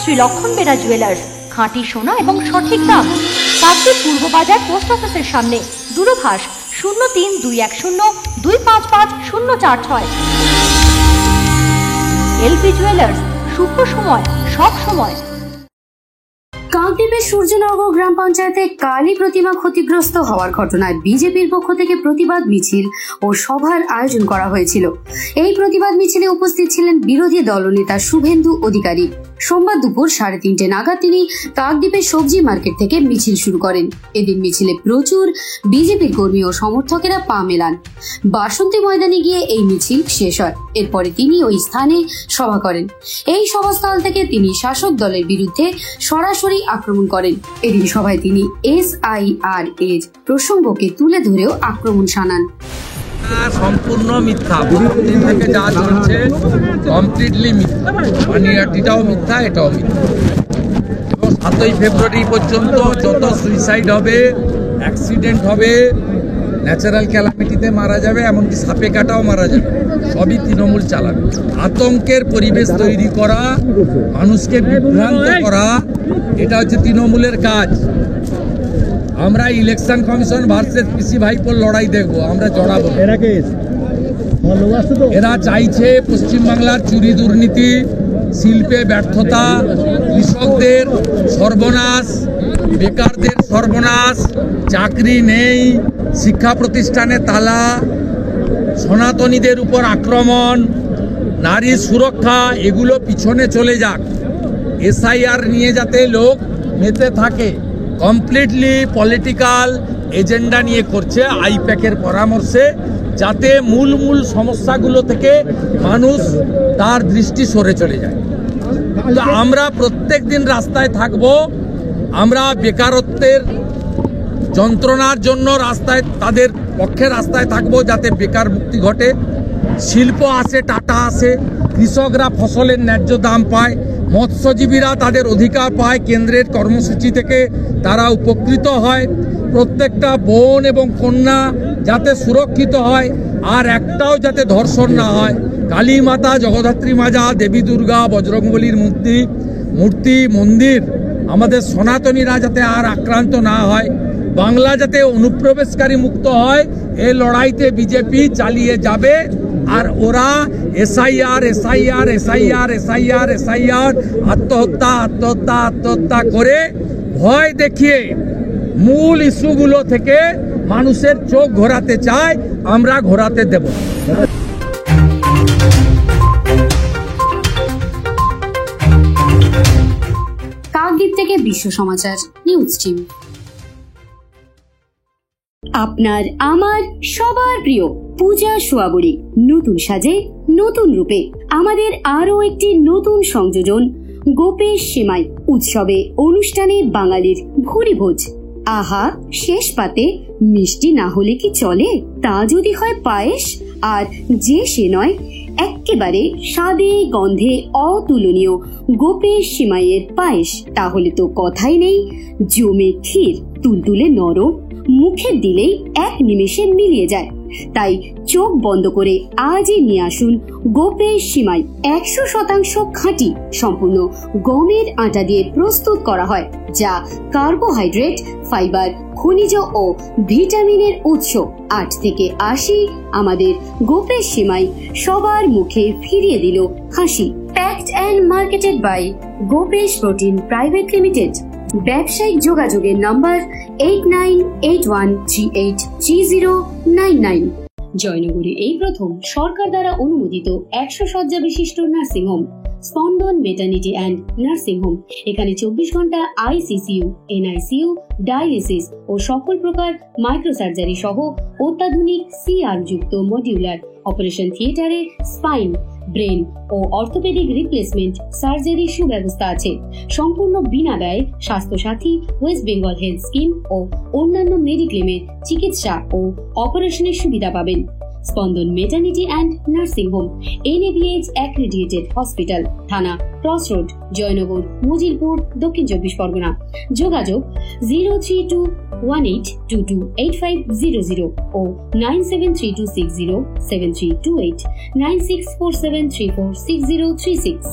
শ্রী লক্ষণ বেরা জুয়েলার্স, খাঁটি সোনা এবং সঠিক দাম। কাকদ্বীপ পূর্ব বাজার পোস্ট অফিসের সামনে, দূরভাষ 032102555046। এলপি জুয়েলার্স, শুভ সময় সব সময়। কাকদ্বীপের সূর্যনগর গ্রাম পঞ্চায়েতে কালী প্রতিমা ক্ষতিগ্রস্ত হওয়ার ঘটনায় বিজেপির পক্ষ থেকে প্রতিবাদ মিছিল ও সভার আয়োজন করা হয়েছিল। এই প্রতিবাদ মিছিলে উপস্থিত ছিলেন বিরোধী দলনেতা শুভেন্দু অধিকারী। সোমবার দুপুর 3:30 নাগাদ তিনি কাকদ্বীপের সবজি মার্কেট থেকে মিছিল শুরু করেন। এদিন মিছিলে প্রচুর বিজেপির কর্মী ও সমর্থকেরা পা মেলান। বাসন্তী ময়দানে গিয়ে এই মিছিল শেষ হয়। এরপরে তিনি ওই স্থানে সভা করেন। এই সভাস্থল থেকে তিনি শাসক দলের বিরুদ্ধে সরাসরি আক্রমণ করেন। এদিন সভায় তিনি SIR এর প্রসঙ্গকে তুলে ধরেও আক্রমণ শানান। সম্পূর্ণ মিথ্যা, বহুদিন থেকে যা চলছে কমপ্লিটলি মিথ্যা। পানিহাটিটাও মিথ্যা, এটাও মিথ্যা। এবং 7ই ফেব্রুয়ারি পর্যন্ত যত সুইসাইড হবে, অ্যাক্সিডেন্ট হবে, ন্যাচারাল ক্যালামিটিতে মারা যাবে, এমনকি সাপে কাটাও মারা যাবে, সবই তৃণমূল চালাবে। আতঙ্কের পরিবেশ তৈরি করা, মানুষকে বিভ্রান্ত করা, এটা হচ্ছে তৃণমূলের কাজ। আমরা ইলেকশন কমিশন ভার্সেস পিসি ভাইপোর লড়াই দেখবো, আমরা জড়াবো। এরা চাইছে পশ্চিমবাংলার চুরি দুর্নীতি, শিল্পে ব্যর্থতা, কৃষকদের সর্বনাশ, বেকারদের সর্বনাশ, চাকরি নেই, শিক্ষা প্রতিষ্ঠানে তালা, সনাতনীদের উপর আক্রমণ, নারী সুরক্ষা, এগুলো পিছনে চলে যাক। SIR নিয়ে যাতে লোক মেতে থাকে, কমপ্লিটলি পলিটিক্যাল এজেন্ডা নিয়ে করছে আইপ্যাকের পরামর্শে, যাতে মূল সমস্যাগুলো থেকে মানুষ তার দৃষ্টি সরে চলে যায়। তো আমরা প্রত্যেক দিন রাস্তায় থাকব। আমরা বেকারত্বের যন্ত্রণার জন্য রাস্তায়, তাদের পক্ষে রাস্তায় থাকব যাতে বেকার মুক্তি ঘটে, শিল্প আসে, টাটা আসে, কৃষকরা ফসলের ন্যায্য দাম পায়, মৎস্যজীবীরা তাদের অধিকার পায়, কেন্দ্রের কর্মসূচি থেকে তারা উপকৃত হয়, প্রত্যেকটা বোন এবং কন্যা যাতে সুরক্ষিত হয়, আর একটাও যাতে ধর্ষণ না হয়। কালী মাতা, জগদ্ধাত্রী মাজা, দেবী দুর্গা, বজরংবলীর মূর্তি, মন্দির, আমাদের সনাতনীরা যাতে আর আক্রান্ত না হয়, বাংলা যাতে অনুপ্রবেশকারী মুক্ত হয়, এই লড়াইতে বিজেপি চালিয়ে যাবে। আর ওরা SIR আত্মহত্যা করে ভয় দেখিয়ে মূল ইস্যুগুলো থেকে মানুষের চোখ ঘোরাতে চায়, আমরা ঘোরাতে দেব। কাকদ্বীপ থেকে বিশ্ব সমাচার নিউজ টিম। আপনার আমার সবার প্রিয় পূজা সোয়াবুরি নতুন সাজে, নতুন রূপে। আমাদের আরো একটি নতুন সংযোজন, গোপেশ সেমাই উৎসবে অনুষ্ঠানে বাঙালির ভুরি ভোজ। আহা, শেষ পাতে মিষ্টি না হলে কি চলে? তা যদি হয় পায়েস, আর যে সে নয়, একেবারে স্বাদে গন্ধে অতুলনীয় গোপেশ সেমাইয়ের পায়েস, তাহলে তো কথাই নেই। জমে ক্ষীর, তুলতুলে নরম, মুখে দিলেই এক নিমেষে মিলিয়ে যায়। তাই চোখ বন্ধ করে আজই নিয়ে আসুন গোপেশ সেমাই। 100% খাঁটি, সম্পূর্ণ গমের আটা দিয়ে প্রস্তুত করা হয়, যা কার্বোহাইড্রেট, ফাইবার, খনিজ ও ভিটামিনের উৎস। 8 থেকে 80 আমাদের গোপেশ সেমাই সবার মুখে ফিরিয়ে দিল হাসি। Packed and marketed by Gopesh protein private limited. ব্যবসায়িক যোগাযোগের নম্বর 8981383099। জয়নগরে এই প্রথম সরকার দ্বারা অনুমোদিত 100 শয্যা বিশিষ্ট নার্সিংহোম স্পন্দন মেটার্নিটি অ্যান্ড নার্সিং হোম। এখানে 24 ঘন্টা ICCU, NICU, ডায়ালিসিস ও সকল প্রকার মাইক্রোসার্জারি সহ অত্যাধুনিক CR যুক্ত মডিউলার অপারেশন থিয়েটারে স্পাইন, ব্রেন ও অর্থোপেডিক রিপ্লেসমেন্ট সার্জারির সুব্যবস্থা আছে। সম্পূর্ণ বিনা ব্যয় স্বাস্থ্য সাথী, ওয়েস্ট বেঙ্গল হেলথ স্কিম ও অন্যান্য মেডিক্লেমে চিকিৎসা ও অপারেশনের সুবিধা পাবেন। স্পন্দন maternity and nursing home, NABH accredited hospital, থানা ক্রস রোড, জয়নগর, মজিলপুর, দক্ষিণ 24 পরগনা। যোগাযোগ 03218228500 ও 9732607328, 9647346036।